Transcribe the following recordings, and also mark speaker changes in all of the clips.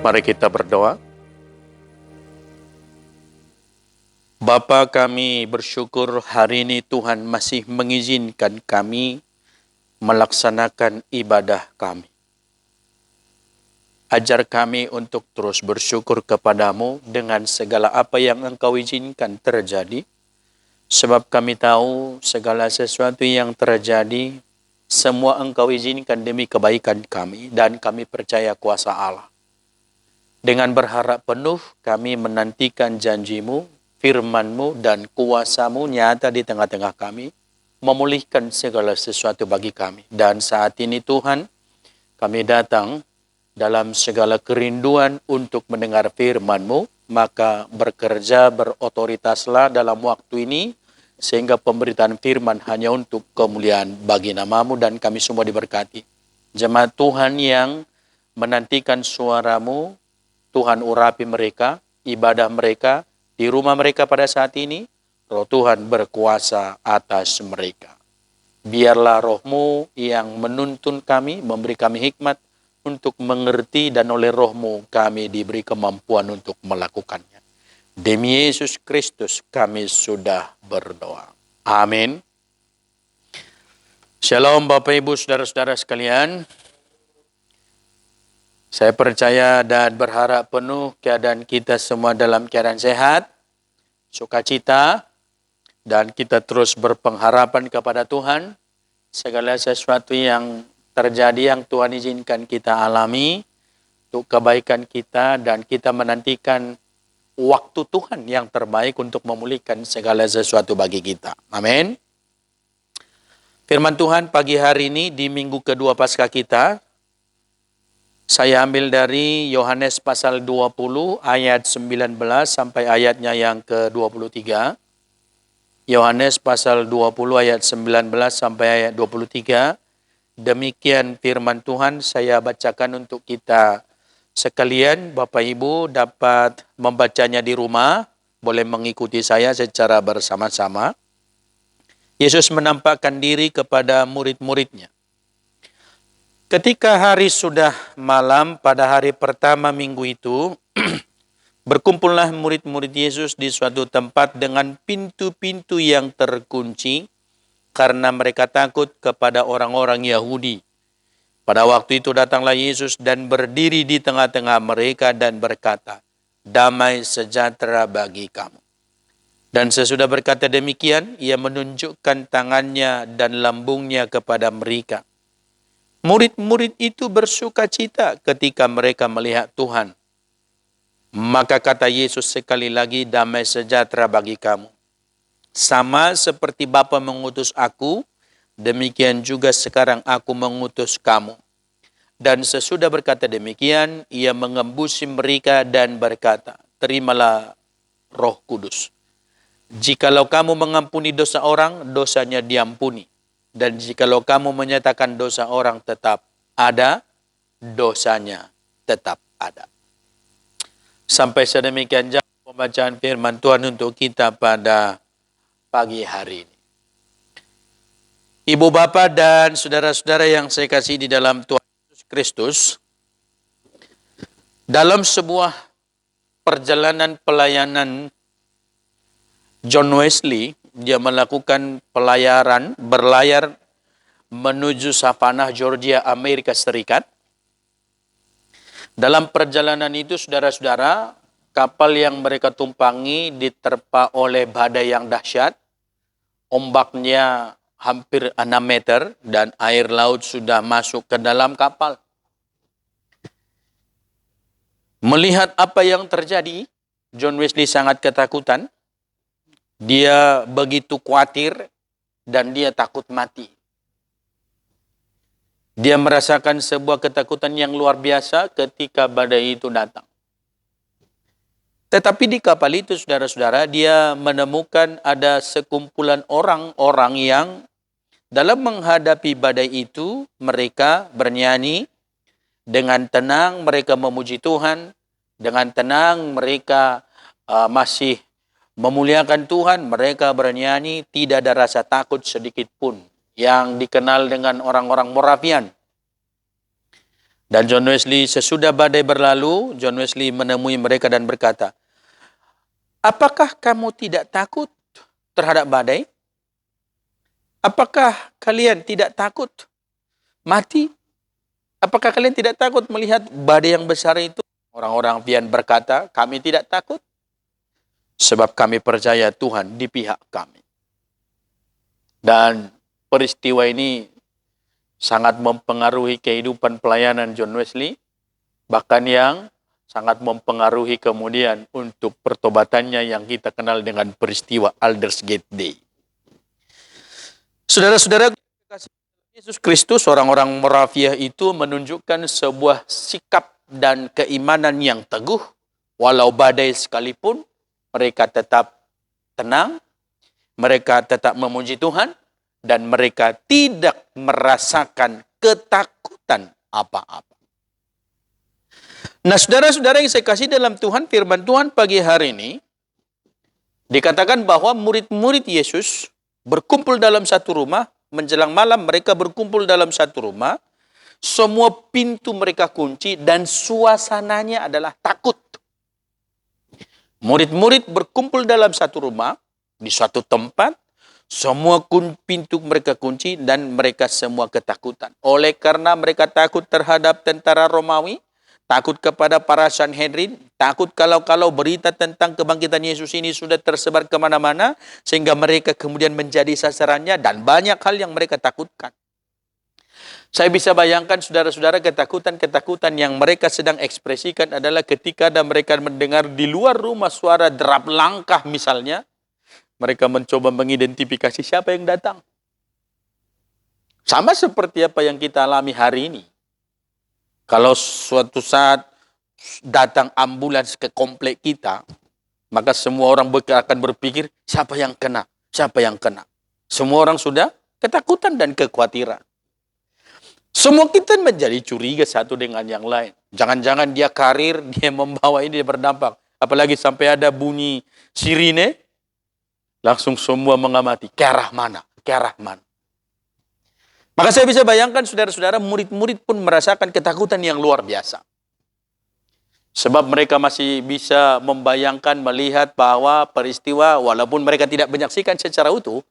Speaker 1: Mari kita berdoa. Bapa, kami bersyukur hari ini Tuhan masih mengizinkan kami melaksanakan ibadah kami. Ajar kami untuk terus bersyukur kepadamu dengan segala apa yang Engkau izinkan terjadi. Sebab kami tahu segala sesuatu yang terjadi, semua Engkau izinkan demi kebaikan kami, dan kami percaya kuasa Allah. Dengan berharap penuh, kami menantikan janjimu, firman-mu, dan kuasa-mu nyata di tengah-tengah kami, memulihkan segala sesuatu bagi kami. Dan saat ini Tuhan, kami datang dalam segala kerinduan untuk mendengar firman-mu, maka bekerja berotoritaslah dalam waktu ini, sehingga pemberitaan firman hanya untuk kemuliaan bagi nama-Mu dan kami semua diberkati. Jemaat Tuhan yang menantikan suara-Mu, Tuhan urapi mereka, ibadah mereka, di rumah mereka pada saat ini, Roh Tuhan berkuasa atas mereka. Biarlah Roh-Mu yang menuntun kami, memberi kami hikmat untuk mengerti, dan oleh Roh-Mu kami diberi kemampuan untuk melakukannya. Demi Yesus Kristus kami sudah berdoa. Amin. Shalom Bapak Ibu Saudara-saudara sekalian. Saya percaya dan berharap penuh keadaan kita semua dalam keadaan sehat, sukacita, dan kita terus berpengharapan kepada Tuhan. Segala sesuatu yang terjadi yang Tuhan izinkan kita alami untuk kebaikan kita, dan kita menantikan waktu Tuhan yang terbaik untuk memulihkan segala sesuatu bagi kita. Amin. Firman Tuhan pagi hari ini di minggu kedua Paskah kita, saya ambil dari Yohanes pasal 20 ayat 19 sampai ayatnya yang ke-23. Yohanes pasal 20 ayat 19 sampai ayat 23. Demikian firman Tuhan, saya bacakan untuk kita sekalian. Bapak Ibu dapat membacanya di rumah, boleh mengikuti saya secara bersama-sama. Yesus menampakkan diri kepada murid-muridnya. Ketika hari sudah malam pada hari pertama minggu itu, berkumpullah murid-murid Yesus di suatu tempat dengan pintu-pintu yang terkunci karena mereka takut kepada orang-orang Yahudi. Pada waktu itu datanglah Yesus dan berdiri di tengah-tengah mereka dan berkata, "Damai sejahtera bagi kamu." Dan sesudah berkata demikian, ia menunjukkan tangannya dan lambungnya kepada mereka. Murid-murid itu bersuka cita ketika mereka melihat Tuhan. Maka kata Yesus sekali lagi, "Damai sejahtera bagi kamu. Sama seperti Bapa mengutus aku, demikian juga sekarang aku mengutus kamu." Dan sesudah berkata demikian, ia mengembusi mereka dan berkata, "Terimalah Roh Kudus. Jikalau kamu mengampuni dosa orang, dosanya diampuni. Dan jikalau kamu menyatakan dosa orang tetap ada, dosanya tetap ada." Sampai sedemikian jauh pembacaan firman Tuhan untuk kita pada pagi hari ini. Ibu bapak dan saudara-saudara yang saya kasih di dalam Tuhan Yesus Kristus, dalam sebuah perjalanan pelayanan John Wesley, dia melakukan berlayar menuju Savannah, Georgia, Amerika Serikat. Dalam perjalanan itu, saudara-saudara, kapal yang mereka tumpangi diterpa oleh badai yang dahsyat. Ombaknya hampir 6 meter dan air laut sudah masuk ke dalam kapal. Melihat apa yang terjadi, John Wesley sangat ketakutan. Dia begitu khawatir dan dia takut mati. Dia merasakan sebuah ketakutan yang luar biasa ketika badai itu datang. Tetapi di kapal itu, saudara-saudara, dia menemukan ada sekumpulan orang-orang yang dalam menghadapi badai itu, mereka bernyanyi, dengan tenang mereka memuji Tuhan, dengan tenang mereka masih memuliakan Tuhan, mereka bernyanyi, tidak ada rasa takut sedikit pun, yang dikenal dengan orang-orang Moravian. Dan John Wesley, sesudah badai berlalu, John Wesley menemui mereka dan berkata, apakah kamu tidak takut terhadap badai? Apakah kalian tidak takut mati? Apakah kalian tidak takut melihat badai yang besar itu? Orang-orang pian berkata, kami tidak takut, sebab kami percaya Tuhan di pihak kami. Dan peristiwa ini sangat mempengaruhi kehidupan pelayanan John Wesley, bahkan yang sangat mempengaruhi kemudian untuk pertobatannya yang kita kenal dengan peristiwa Aldersgate Day. Saudara-saudara, Yesus Kristus, orang-orang Moraviah itu menunjukkan sebuah sikap dan keimanan yang teguh. Walau badai sekalipun, mereka tetap tenang, mereka tetap memuji Tuhan, dan mereka tidak merasakan ketakutan apa-apa. Nah, saudara-saudara yang saya kasih dalam Tuhan, firman Tuhan pagi hari ini, dikatakan bahwa murid-murid Yesus berkumpul dalam satu rumah, menjelang malam mereka berkumpul dalam satu rumah, semua pintu mereka kunci dan suasananya adalah takut. Murid-murid berkumpul dalam satu rumah, di suatu tempat, semua pintu mereka kunci dan mereka semua ketakutan. Oleh karena mereka takut terhadap tentara Romawi, takut kepada para Sanhedrin, takut kalau berita tentang kebangkitan Yesus ini sudah tersebar kemana-mana, sehingga mereka kemudian menjadi sasarannya dan banyak hal yang mereka takutkan. Saya bisa bayangkan saudara-saudara ketakutan-ketakutan yang mereka sedang ekspresikan adalah ketika ada mereka mendengar di luar rumah suara derap langkah misalnya, mereka mencoba mengidentifikasi siapa yang datang. Sama seperti apa yang kita alami hari ini. Kalau suatu saat datang ambulans ke komplek kita, maka semua orang akan berpikir, siapa yang kena? Siapa yang kena? Semua orang sudah ketakutan dan kekhawatiran. Semua kita menjadi curiga satu dengan yang lain. Jangan-jangan dia karir, dia membawa ini, dia berdampak. Apalagi sampai ada bunyi sirine, langsung semua mengamati, ke arah mana, ke arah mana. Maka saya bisa bayangkan saudara-saudara, murid-murid pun merasakan ketakutan yang luar biasa. Sebab mereka masih bisa membayangkan, melihat bahwa peristiwa, walaupun mereka tidak menyaksikan secara utuh,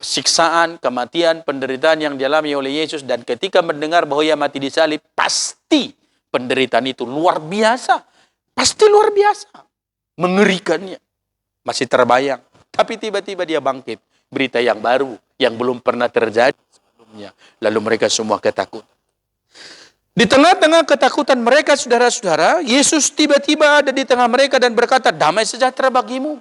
Speaker 1: siksaan, kematian, penderitaan yang dialami oleh Yesus, dan ketika mendengar bahwa ia mati di salib, pasti penderitaan itu luar biasa. Pasti luar biasa. Mengerikannya. Masih terbayang. Tapi tiba-tiba dia bangkit. Berita yang baru, yang belum pernah terjadi sebelumnya. Lalu mereka semua ketakutan. Di tengah-tengah ketakutan mereka, saudara-saudara, Yesus tiba-tiba ada di tengah mereka dan berkata, damai sejahtera bagimu.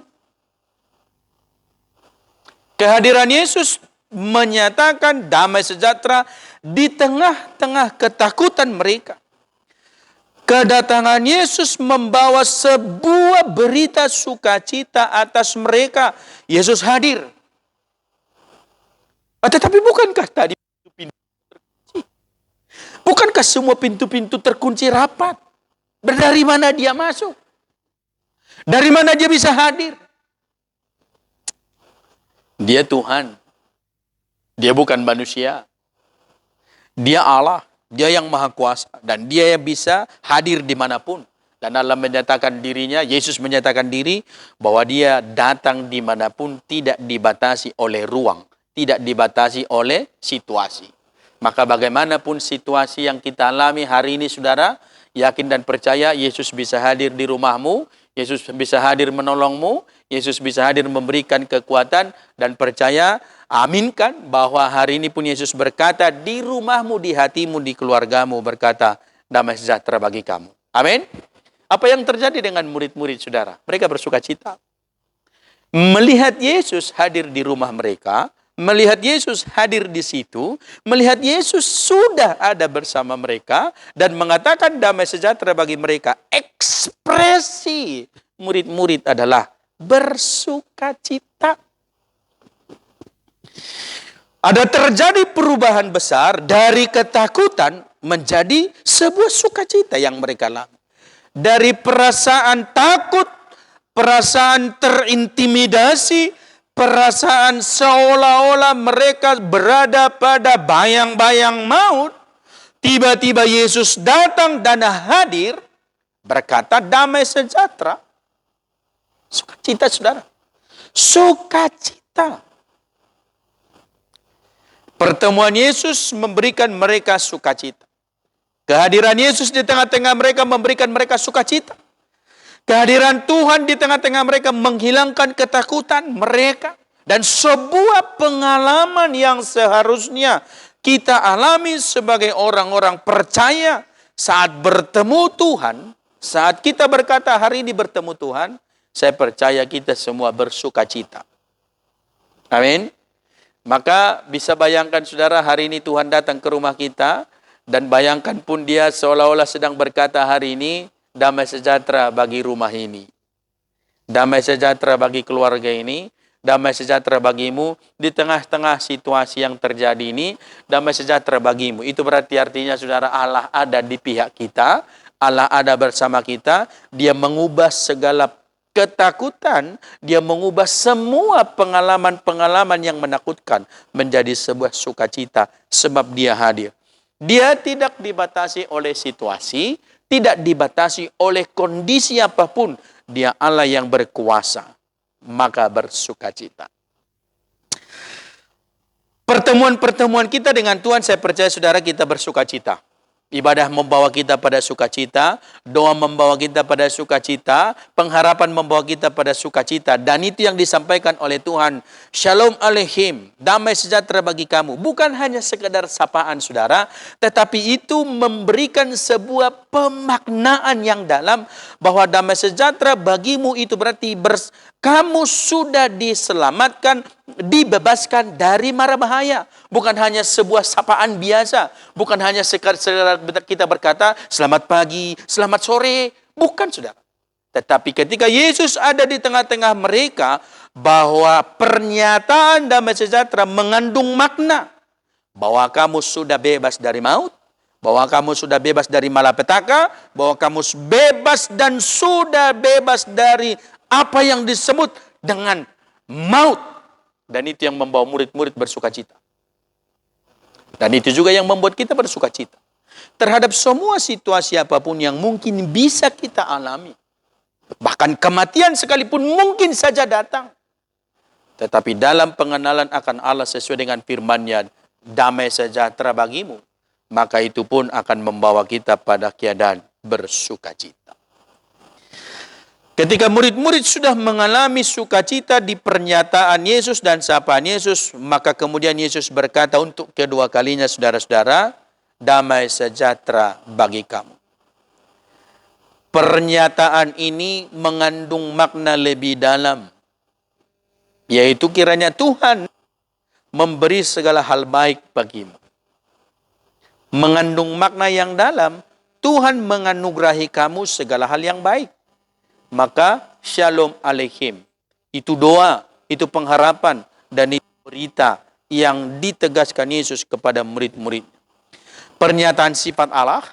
Speaker 1: Kehadiran Yesus menyatakan damai sejahtera di tengah-tengah ketakutan mereka. Kedatangan Yesus membawa sebuah berita sukacita atas mereka. Yesus hadir. Tetapi bukankah tadi pintu-pintu terkunci? Bukankah semua pintu-pintu terkunci rapat? Dari mana dia masuk? Dari mana dia bisa hadir? Dia Tuhan. Dia bukan manusia. Dia Allah. Dia yang maha kuasa. Dan dia yang bisa hadir dimanapun. Dan Allah menyatakan dirinya, Yesus menyatakan diri bahwa dia datang dimanapun, tidak dibatasi oleh ruang. Tidak dibatasi oleh situasi. Maka bagaimanapun situasi yang kita alami hari ini saudara, yakin dan percaya Yesus bisa hadir di rumahmu. Yesus bisa hadir menolongmu, Yesus bisa hadir memberikan kekuatan, dan percaya, aminkan bahwa hari ini pun Yesus berkata di rumahmu, di hatimu, di keluargamu, berkata damai sejahtera bagi kamu. Amin. Apa yang terjadi dengan murid-murid saudara? Mereka bersuka cita. Melihat Yesus hadir di rumah mereka, melihat Yesus hadir di situ, melihat Yesus sudah ada bersama mereka dan mengatakan damai sejahtera bagi mereka. Ekspresi murid-murid adalah bersukacita. Ada terjadi perubahan besar dari ketakutan menjadi sebuah sukacita yang mereka alami. Dari perasaan takut, perasaan terintimidasi, perasaan seolah-olah mereka berada pada bayang-bayang maut, Tiba-tiba Yesus datang dan hadir, berkata damai sejahtera. Sukacita, saudara. Sukacita. Pertemuan Yesus memberikan mereka sukacita. Kehadiran Yesus di tengah-tengah mereka memberikan mereka sukacita. Kehadiran Tuhan di tengah-tengah mereka menghilangkan ketakutan mereka. Dan sebuah pengalaman yang seharusnya kita alami sebagai orang-orang percaya saat bertemu Tuhan. Saat kita berkata hari ini bertemu Tuhan, saya percaya kita semua bersukacita. Amin. Maka bisa bayangkan saudara, hari ini Tuhan datang ke rumah kita. Dan bayangkan pun dia seolah-olah sedang berkata hari ini, damai sejahtera bagi rumah ini. Damai sejahtera bagi keluarga ini. Damai sejahtera bagimu di tengah-tengah situasi yang terjadi ini. Damai sejahtera bagimu. Itu berarti artinya saudara, Allah ada di pihak kita. Allah ada bersama kita. Dia mengubah segala ketakutan. Dia mengubah semua pengalaman-pengalaman yang menakutkan menjadi sebuah sukacita. Sebab dia hadir. Dia tidak dibatasi oleh situasi. Tidak dibatasi oleh kondisi apapun. Dia Allah yang berkuasa. Maka bersukacita. Pertemuan-pertemuan kita dengan Tuhan, saya percaya saudara kita bersukacita. Ibadah membawa kita pada sukacita, doa membawa kita pada sukacita, pengharapan membawa kita pada sukacita. Dan itu yang disampaikan oleh Tuhan. Shalom Aleichem, damai sejahtera bagi kamu. Bukan hanya sekedar sapaan saudara, tetapi itu memberikan sebuah pemaknaan yang dalam bahwa damai sejahtera bagimu itu berarti kamu sudah diselamatkan, dibebaskan dari mara bahaya. Bukan hanya sebuah sapaan biasa. Bukan hanya sekadar kita berkata, selamat pagi, selamat sore. Bukan, saudara. Tetapi ketika Yesus ada di tengah-tengah mereka, bahwa pernyataan damai sejahtera mengandung makna. Bahwa kamu sudah bebas dari maut. Bahwa kamu sudah bebas dari malapetaka. Bahwa kamu bebas dan sudah bebas dari apa yang disebut dengan maut. Dan itu yang membawa murid-murid bersukacita. Dan itu juga yang membuat kita bersukacita. Terhadap semua situasi apapun yang mungkin bisa kita alami. Bahkan kematian sekalipun mungkin saja datang. Tetapi dalam pengenalan akan Allah sesuai dengan firman-Nya, damai sejahtera bagimu. Maka itu pun akan membawa kita pada keadaan bersukacita. Ketika murid-murid sudah mengalami sukacita di pernyataan Yesus dan sapaan Yesus, maka kemudian Yesus berkata untuk kedua kalinya, saudara-saudara, damai sejahtera bagi kamu. Pernyataan ini mengandung makna lebih dalam, yaitu kiranya Tuhan memberi segala hal baik bagimu. Mengandung makna yang dalam, Tuhan menganugerahi kamu segala hal yang baik. Maka Shalom Aleichem. Itu doa, itu pengharapan, dan itu berita yang ditegaskan Yesus kepada murid-murid. Pernyataan sifat Allah,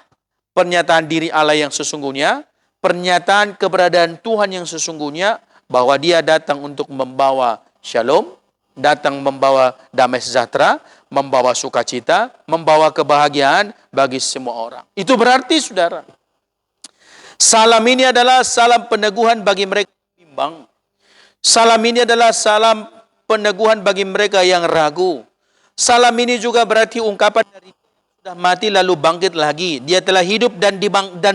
Speaker 1: pernyataan diri Allah yang sesungguhnya, pernyataan keberadaan Tuhan yang sesungguhnya, bahwa dia datang untuk membawa shalom, datang membawa damai sejahtera, membawa sukacita, membawa kebahagiaan bagi semua orang. Itu berarti saudara, salam ini adalah salam peneguhan bagi mereka yang bimbang. Salam ini adalah salam peneguhan bagi mereka yang ragu. Salam ini juga berarti ungkapan dari sudah mati lalu bangkit lagi. Dia telah hidup dan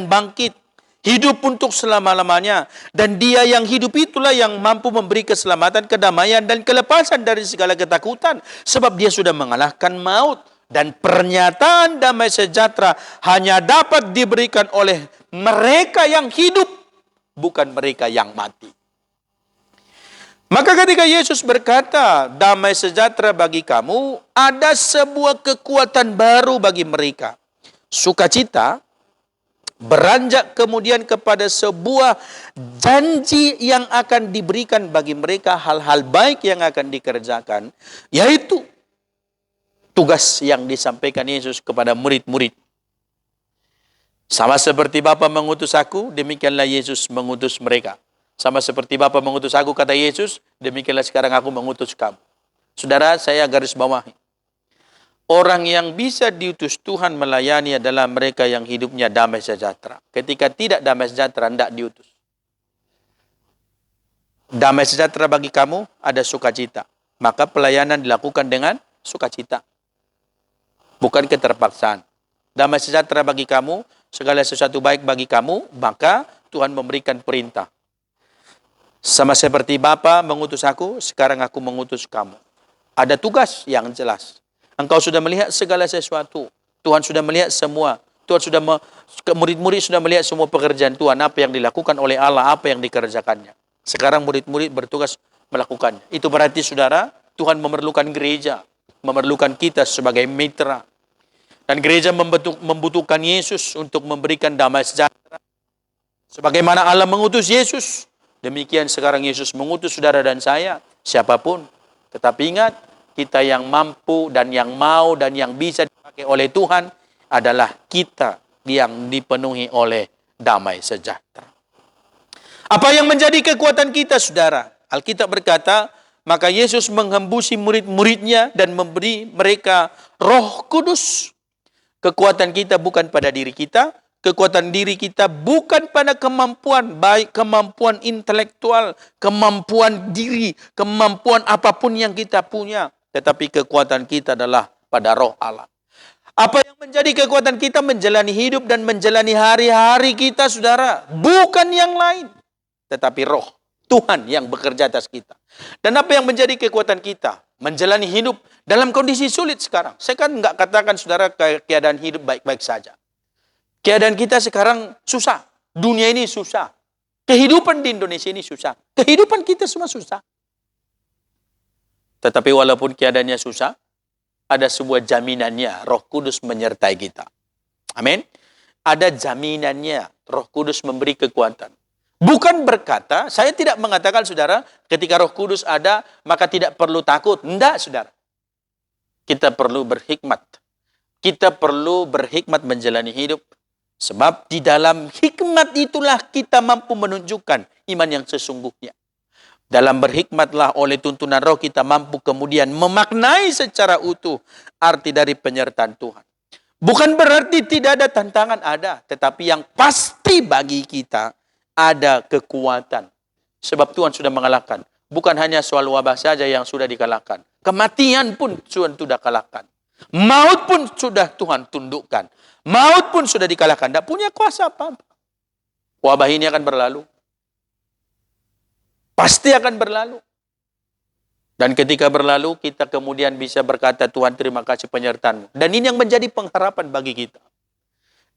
Speaker 1: bangkit. Hidup untuk selama-lamanya. Dan dia yang hidup itulah yang mampu memberi keselamatan, kedamaian, dan kelepasan dari segala ketakutan. Sebab dia sudah mengalahkan maut. Dan pernyataan damai sejahtera hanya dapat diberikan oleh mereka yang hidup, bukan mereka yang mati. Maka ketika Yesus berkata, damai sejahtera bagi kamu, ada sebuah kekuatan baru bagi mereka. Sukacita beranjak kemudian kepada sebuah janji yang akan diberikan bagi mereka, hal-hal baik yang akan dikerjakan, yaitu tugas yang disampaikan Yesus kepada murid-murid. Sama seperti Bapa mengutus aku, demikianlah Yesus mengutus mereka. Sama seperti Bapa mengutus aku, kata Yesus, demikianlah sekarang aku mengutus kamu. Saudara, saya garis bawahi. Orang yang bisa diutus Tuhan melayani adalah mereka yang hidupnya damai sejahtera. Ketika tidak damai sejahtera, tidak diutus. Damai sejahtera bagi kamu, ada sukacita. Maka pelayanan dilakukan dengan sukacita. Bukan keterpaksaan. Damai sejahtera bagi kamu, segala sesuatu baik bagi kamu, maka Tuhan memberikan perintah. Sama seperti Bapa mengutus aku, sekarang aku mengutus kamu. Ada tugas yang jelas. Engkau sudah melihat segala sesuatu. Tuhan sudah melihat semua. Tuhan sudah murid-murid sudah melihat semua pekerjaan Tuhan, apa yang dilakukan oleh Allah, apa yang dikerjakannya. Sekarang murid-murid bertugas melakukannya. Itu berarti saudara, Tuhan memerlukan gereja, memerlukan kita sebagai mitra. Dan gereja membutuhkan Yesus untuk memberikan damai sejahtera. Sebagaimana Allah mengutus Yesus, demikian sekarang Yesus mengutus saudara dan saya, siapapun. Tetapi ingat, kita yang mampu dan yang mau dan yang bisa dipakai oleh Tuhan adalah kita yang dipenuhi oleh damai sejahtera. Apa yang menjadi kekuatan kita, saudara? Alkitab berkata, maka Yesus menghembusi murid-muridnya dan memberi mereka Roh Kudus. Kekuatan kita bukan pada diri kita, kekuatan diri kita bukan pada kemampuan, baik kemampuan intelektual, kemampuan diri, kemampuan apapun yang kita punya. Tetapi kekuatan kita adalah pada Roh Allah. Apa yang menjadi kekuatan kita menjalani hidup dan menjalani hari-hari kita, saudara? Bukan yang lain, tetapi Roh Tuhan yang bekerja atas kita. Dan apa yang menjadi kekuatan kita? Menjalani hidup dalam kondisi sulit sekarang. Saya kan nggak katakan, saudara, keadaan hidup baik-baik saja. Keadaan kita sekarang susah. Dunia ini susah. Kehidupan di Indonesia ini susah. Kehidupan kita semua susah. Tetapi walaupun keadaannya susah, ada sebuah jaminannya, Roh Kudus menyertai kita. Amin. Ada jaminannya, Roh Kudus memberi kekuatan. Bukan berkata, saya tidak mengatakan, saudara, ketika Roh Kudus ada, maka tidak perlu takut. Tidak, saudara. Kita perlu berhikmat. Kita perlu berhikmat menjalani hidup. Sebab di dalam hikmat itulah kita mampu menunjukkan iman yang sesungguhnya. Dalam berhikmatlah oleh tuntunan Roh kita mampu kemudian memaknai secara utuh arti dari penyertaan Tuhan. Bukan berarti tidak ada tantangan, ada. Tetapi yang pasti bagi kita ada kekuatan. Sebab Tuhan sudah mengalahkan. Bukan hanya soal wabah saja yang sudah dikalahkan. Kematian pun Tuhan sudah kalahkan. Maut pun sudah Tuhan tundukkan. Maut pun sudah dikalahkan. Tidak punya kuasa apa-apa. Wabah ini akan berlalu. Pasti akan berlalu. Dan ketika berlalu, kita kemudian bisa berkata, Tuhan terima kasih penyertaan-Mu. Dan ini yang menjadi pengharapan bagi kita.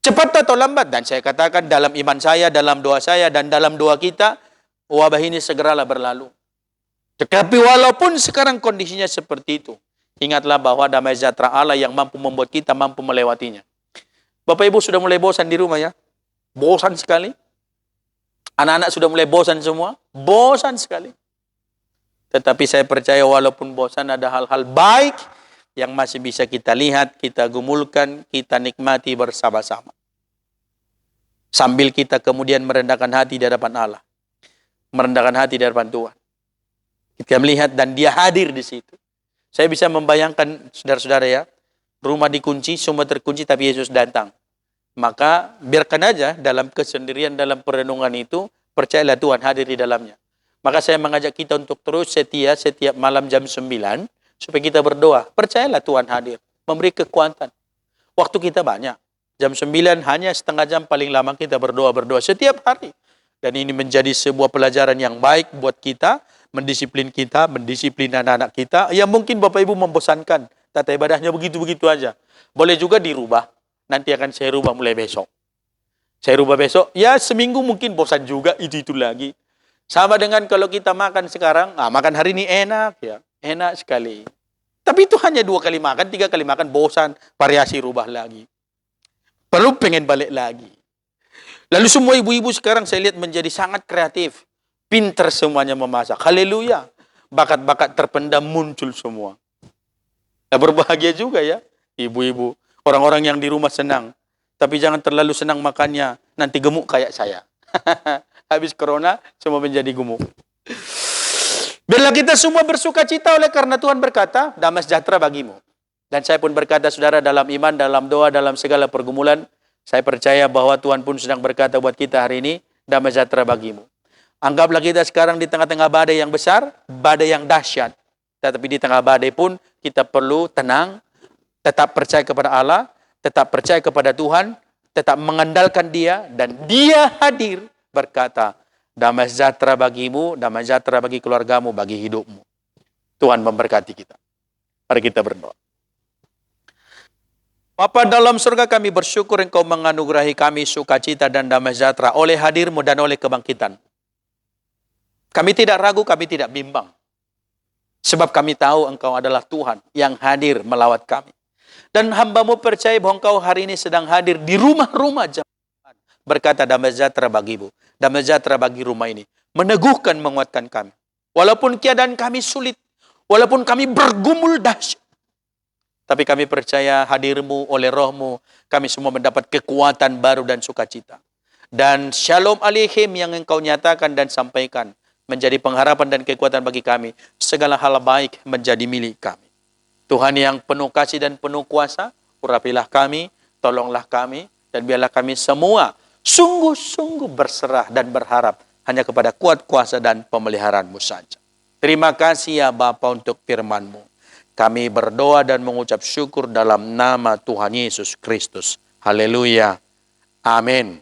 Speaker 1: Cepat atau lambat, dan saya katakan dalam iman saya, dalam doa saya, dan dalam doa kita, wabah ini segeralah berlalu. Tetapi walaupun sekarang kondisinya seperti itu, ingatlah bahwa damai sejahtera Allah yang mampu membuat kita mampu melewatinya. Bapak Ibu sudah mulai bosan di rumah ya? Bosan sekali. Anak-anak sudah mulai bosan semua. Bosan sekali. Tetapi saya percaya walaupun bosan ada hal-hal baik yang masih bisa kita lihat, kita gumulkan, kita nikmati bersama-sama. Sambil kita kemudian merendahkan hati di hadapan Allah. Merendahkan hati di hadapan Tuhan. Kita melihat dan Dia hadir di situ. Saya bisa membayangkan saudara-saudara ya, rumah dikunci, semua terkunci tapi Yesus datang. Maka biarkan aja dalam kesendirian, dalam perenungan itu, percayalah Tuhan hadir di dalamnya. Maka saya mengajak kita untuk terus setia setiap malam jam 9, supaya kita berdoa. Percayalah Tuhan hadir, memberi kekuatan. Waktu kita banyak. Jam 9 hanya setengah jam paling lama kita berdoa setiap hari. Dan ini menjadi sebuah pelajaran yang baik buat kita, mendisiplin anak-anak kita. Ya mungkin Bapak Ibu membosankan, tata ibadahnya begitu-begitu aja. Boleh juga dirubah. Nanti akan saya rubah mulai besok. Saya rubah besok, ya seminggu mungkin bosan juga, itu lagi. Sama dengan kalau kita makan sekarang, makan hari ini enak ya, enak sekali. Tapi itu hanya 2 kali makan, 3 kali makan, bosan, variasi rubah lagi. Perlu pengen balik lagi. Lalu semua ibu-ibu sekarang saya lihat menjadi sangat kreatif. Pinter semuanya memasak. Haleluya. Bakat-bakat terpendam muncul semua. Ya, berbahagia juga ya, ibu-ibu. Orang-orang yang di rumah senang. Tapi jangan terlalu senang makannya. Nanti gemuk kayak saya. Habis corona, semua menjadi gemuk. Biarlah kita semua bersuka cita oleh karena Tuhan berkata, damai sejahtera bagimu. Dan saya pun berkata, saudara, dalam iman, dalam doa, dalam segala pergumulan, saya percaya bahwa Tuhan pun sedang berkata buat kita hari ini, damai sejahtera bagimu. Anggaplah kita sekarang di tengah-tengah badai yang besar, badai yang dahsyat. Tetapi di tengah badai pun kita perlu tenang, tetap percaya kepada Allah, tetap percaya kepada Tuhan, tetap mengandalkan Dia, dan Dia hadir berkata, damai sejahtera bagimu, damai sejahtera bagi keluargamu, bagi hidupmu. Tuhan memberkati kita. Mari kita berdoa. Bapa dalam surga, kami bersyukur Engkau menganugerahi kami sukacita dan damai sejahtera oleh hadir-Mu dan oleh kebangkitan. Kami tidak ragu, kami tidak bimbang. Sebab kami tahu Engkau adalah Tuhan yang hadir melawat kami. Dan hamba-Mu percaya bahwa Engkau hari ini sedang hadir di rumah-rumah jemaat. Berkata damai sejahtera bagimu, damai sejahtera bagi rumah ini. Meneguhkan, menguatkan kami. Walaupun keadaan kami sulit, walaupun kami bergumul dahsyat, tapi kami percaya hadir-Mu oleh Roh-Mu, kami semua mendapat kekuatan baru dan sukacita. Dan Shalom Aleichem yang Engkau nyatakan dan sampaikan menjadi pengharapan dan kekuatan bagi kami. Segala hal baik menjadi milik kami. Tuhan yang penuh kasih dan penuh kuasa, urapilah kami, tolonglah kami, dan biarlah kami semua sungguh-sungguh berserah dan berharap hanya kepada kuat kuasa dan pemeliharaan-Mu saja. Terima kasih ya Bapa untuk firman-Mu. Kami berdoa dan mengucap syukur dalam nama Tuhan Yesus Kristus. Haleluya. Amin.